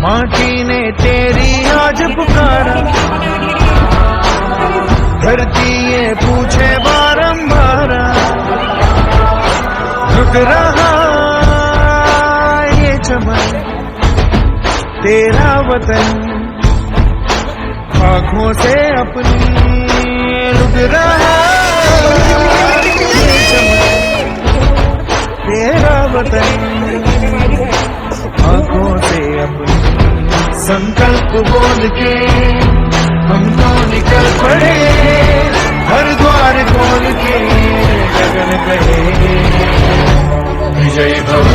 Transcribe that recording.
माटी ने तेरी आज पुकारा, धरती ये पूछे बारंबार, रुक रहा ये चमन तेरा वतन, आँखों से अपनी रुक रहा ये चमन तेरा वतन, आँखों से अपनी संकल्प बोल के हम तो निकल पड़े, हर द्वार खोल के गगन कहे विजय भव।